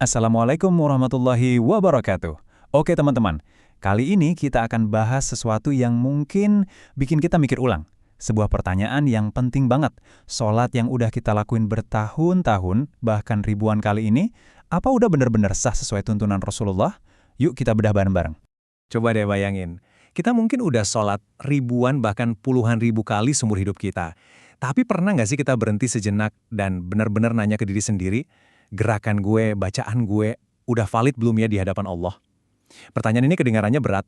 Assalamualaikum warahmatullahi wabarakatuh. Oke teman-teman, kali ini kita akan bahas sesuatu yang mungkin bikin kita mikir ulang. Sebuah pertanyaan yang penting banget. Sholat yang udah kita lakuin bertahun-tahun, bahkan ribuan kali ini, apa udah benar-benar sah sesuai tuntunan Rasulullah? Yuk kita bedah bareng-bareng. Coba deh bayangin, kita mungkin udah sholat ribuan bahkan puluhan ribu kali seumur hidup kita. Tapi pernah nggak sih kita berhenti sejenak dan benar-benar nanya ke diri sendiri, gerakan gue, bacaan gue, udah valid belum ya di hadapan Allah? Pertanyaan ini kedengarannya berat,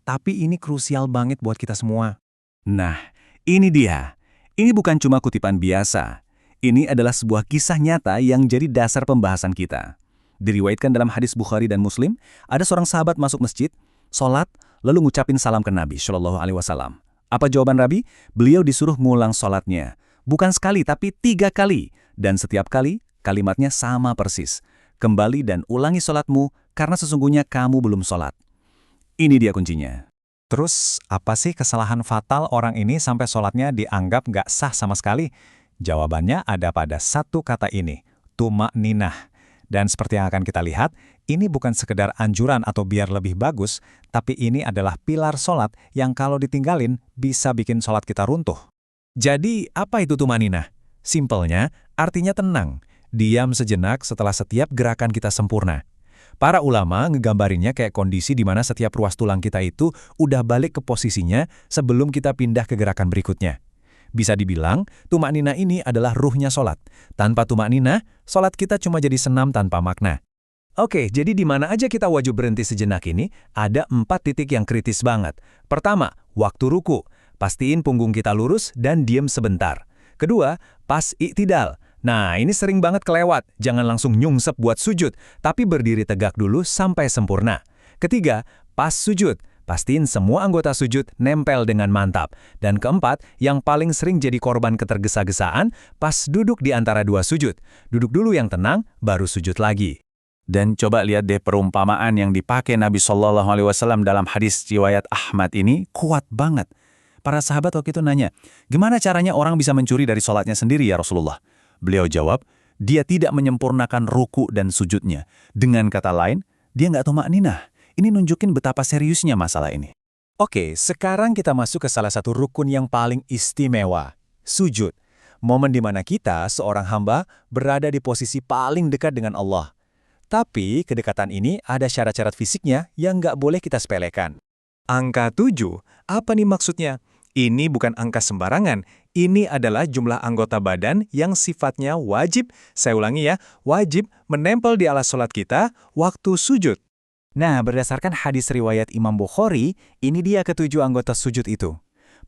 tapi ini krusial banget buat kita semua. Nah, ini dia. Ini bukan cuma kutipan biasa. Ini adalah sebuah kisah nyata yang jadi dasar pembahasan kita. Diriwayatkan dalam hadis Bukhari dan Muslim, ada seorang sahabat masuk masjid, sholat, lalu ngucapin salam ke Nabi Shallallahu Alaihi Wasallam. Apa jawaban Nabi? Beliau disuruh ngulang sholatnya. Bukan sekali, tapi 3 kali. Dan setiap kali, kalimatnya sama persis. Kembali dan ulangi sholatmu, karena sesungguhnya kamu belum sholat. Ini dia kuncinya. Terus, apa sih kesalahan fatal orang ini sampai sholatnya dianggap nggak sah sama sekali? Jawabannya ada pada satu kata ini, tuma'ninah. Dan seperti yang akan kita lihat, ini bukan sekedar anjuran atau biar lebih bagus, tapi ini adalah pilar sholat yang kalau ditinggalin bisa bikin sholat kita runtuh. Jadi, apa itu tuma'ninah? Simpelnya, artinya tenang, diam sejenak setelah setiap gerakan kita sempurna. Para ulama ngegambarinnya kayak kondisi di mana setiap ruas tulang kita itu udah balik ke posisinya sebelum kita pindah ke gerakan berikutnya. Bisa dibilang, tuma'ninah ini adalah ruhnya sholat. Tanpa tuma'ninah, sholat kita cuma jadi senam tanpa makna. Oke, jadi di mana aja kita wajib berhenti sejenak ini, ada 4 titik yang kritis banget. Pertama, waktu ruku. Pastiin punggung kita lurus dan diem sebentar. Kedua, pas i'tidal. Nah, ini sering banget kelewat. Jangan langsung nyungsep buat sujud, tapi berdiri tegak dulu sampai sempurna. Ketiga, pas sujud. Pastiin semua anggota sujud nempel dengan mantap. Dan keempat, yang paling sering jadi korban ketergesa-gesaan, pas duduk di antara 2 sujud. Duduk dulu yang tenang, baru sujud lagi. Dan coba lihat deh perumpamaan yang dipakai Nabi Shallallahu Alaihi Wasallam dalam hadis riwayat Ahmad ini kuat banget. Para sahabat waktu itu nanya, gimana caranya orang bisa mencuri dari sholatnya sendiri ya Rasulullah? Beliau jawab, dia tidak menyempurnakan ruku dan sujudnya. Dengan kata lain, dia nggak tuma'ninah. Ini nunjukin betapa seriusnya masalah ini. Oke, sekarang kita masuk ke salah satu rukun yang paling istimewa, sujud. Momen di mana kita, seorang hamba, berada di posisi paling dekat dengan Allah. Tapi, kedekatan ini ada syarat-syarat fisiknya yang nggak boleh kita sepelekan. Angka 7, apa nih maksudnya? Ini bukan angka sembarangan, ini adalah jumlah anggota badan yang sifatnya wajib, saya ulangi ya, wajib menempel di alas sholat kita waktu sujud. Nah, berdasarkan hadis riwayat Imam Bukhari, ini dia ketujuh anggota sujud itu.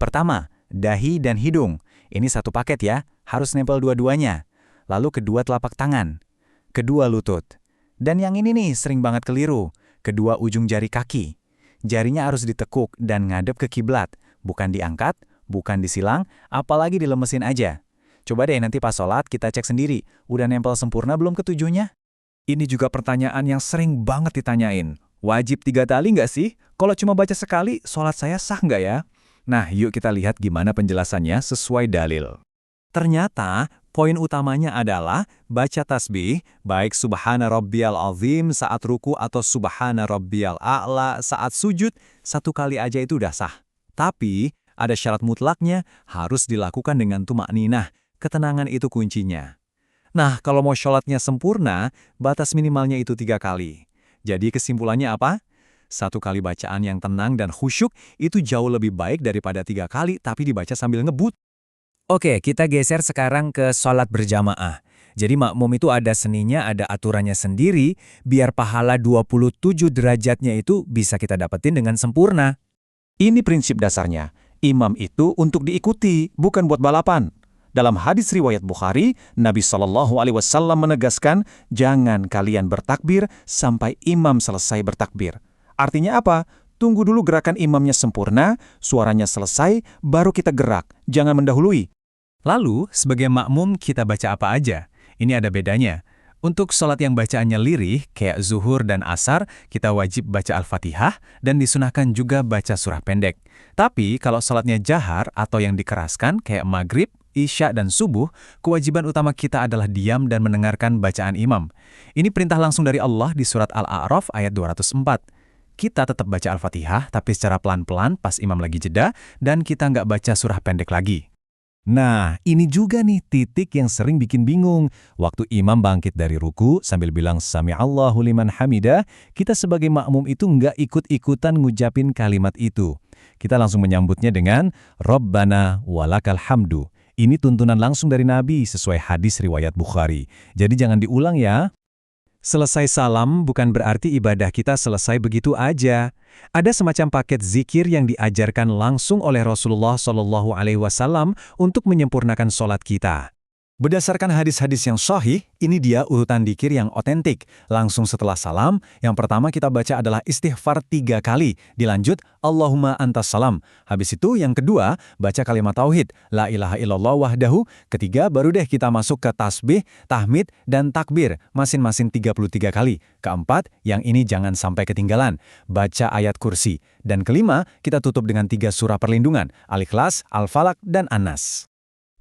Pertama, dahi dan hidung. Ini satu paket ya, harus nempel dua-duanya. Lalu kedua telapak tangan. Kedua lutut. Dan yang ini nih sering banget keliru, kedua ujung jari kaki. Jarinya harus ditekuk dan ngadep ke kiblat, bukan diangkat, bukan disilang, apalagi dilemesin aja. Coba deh nanti pas sholat kita cek sendiri, udah nempel sempurna belum ketujuhnya? Ini juga pertanyaan yang sering banget ditanyain. Wajib 3 tali nggak sih? Kalau cuma baca sekali, sholat saya sah nggak ya? Nah, yuk kita lihat gimana penjelasannya sesuai dalil. Ternyata, poin utamanya adalah baca tasbih, baik subhana rabbiyal azim saat ruku atau subhana rabbiyal a'la saat sujud, 1 kali aja itu udah sah. Tapi, ada syarat mutlaknya, harus dilakukan dengan tuma'ninah. Ketenangan itu kuncinya. Nah, kalau mau sholatnya sempurna, batas minimalnya itu 3 kali. Jadi kesimpulannya apa? 1 kali bacaan yang tenang dan khusyuk itu jauh lebih baik daripada 3 kali tapi dibaca sambil ngebut. Oke, kita geser sekarang ke sholat berjamaah. Jadi makmum itu ada seninya, ada aturannya sendiri, biar pahala 27 derajatnya itu bisa kita dapetin dengan sempurna. Ini prinsip dasarnya, imam itu untuk diikuti, bukan buat balapan. Dalam hadis riwayat Bukhari, Nabi Shallallahu Alaihi Wasallam menegaskan, jangan kalian bertakbir sampai imam selesai bertakbir. Artinya apa? Tunggu dulu gerakan imamnya sempurna, suaranya selesai, baru kita gerak, jangan mendahului. Lalu, sebagai makmum kita baca apa aja? Ini ada bedanya. Untuk sholat yang bacaannya lirih, kayak zuhur dan asar, kita wajib baca Al-Fatihah dan disunahkan juga baca surah pendek. Tapi kalau sholatnya jahar atau yang dikeraskan, kayak maghrib, Isya, dan Subuh, kewajiban utama kita adalah diam dan mendengarkan bacaan imam. Ini perintah langsung dari Allah di surat Al-A'raf ayat 204. Kita tetap baca Al-Fatihah, tapi secara pelan-pelan pas imam lagi jeda, dan kita nggak baca surah pendek lagi. Nah, ini juga nih titik yang sering bikin bingung. Waktu imam bangkit dari ruku sambil bilang Sami'allahu liman hamidah, kita sebagai makmum itu nggak ikut-ikutan ngucapin kalimat itu. Kita langsung menyambutnya dengan Rabbana walakal hamdu. Ini tuntunan langsung dari Nabi sesuai hadis riwayat Bukhari. Jadi jangan diulang ya. Selesai salam bukan berarti ibadah kita selesai begitu aja. Ada semacam paket zikir yang diajarkan langsung oleh Rasulullah SAW untuk menyempurnakan sholat kita. Berdasarkan hadis-hadis yang sahih, ini dia urutan dzikir yang otentik. Langsung setelah salam, yang pertama kita baca adalah istighfar 3 kali. Dilanjut, Allahumma antas salam. Habis itu yang kedua, baca kalimat tauhid, la ilaha illallah wahdahu. Ketiga, baru deh kita masuk ke tasbih, tahmid, dan takbir, masing-masing 33 kali. Keempat, yang ini jangan sampai ketinggalan, baca ayat kursi. Dan kelima, kita tutup dengan 3 surah perlindungan, Al-Ikhlas, Al-Falaq, dan An-Nas.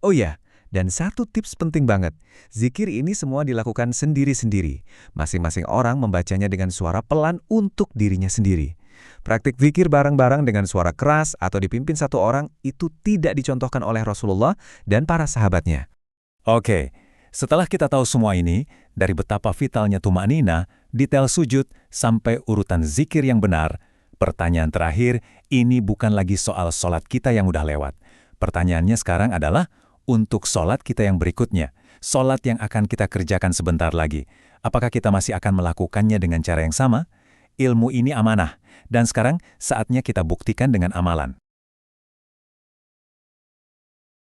Oh iya, dan satu tips penting banget, zikir ini semua dilakukan sendiri-sendiri. Masing-masing orang membacanya dengan suara pelan untuk dirinya sendiri. Praktik zikir bareng-bareng dengan suara keras atau dipimpin satu orang itu tidak dicontohkan oleh Rasulullah dan para sahabatnya. Oke, setelah kita tahu semua ini, dari betapa vitalnya tumanina, detail sujud, sampai urutan zikir yang benar, pertanyaan terakhir, ini bukan lagi soal sholat kita yang udah lewat. Pertanyaannya sekarang adalah, untuk sholat kita yang berikutnya, sholat yang akan kita kerjakan sebentar lagi, apakah kita masih akan melakukannya dengan cara yang sama? Ilmu ini amanah, dan sekarang saatnya kita buktikan dengan amalan.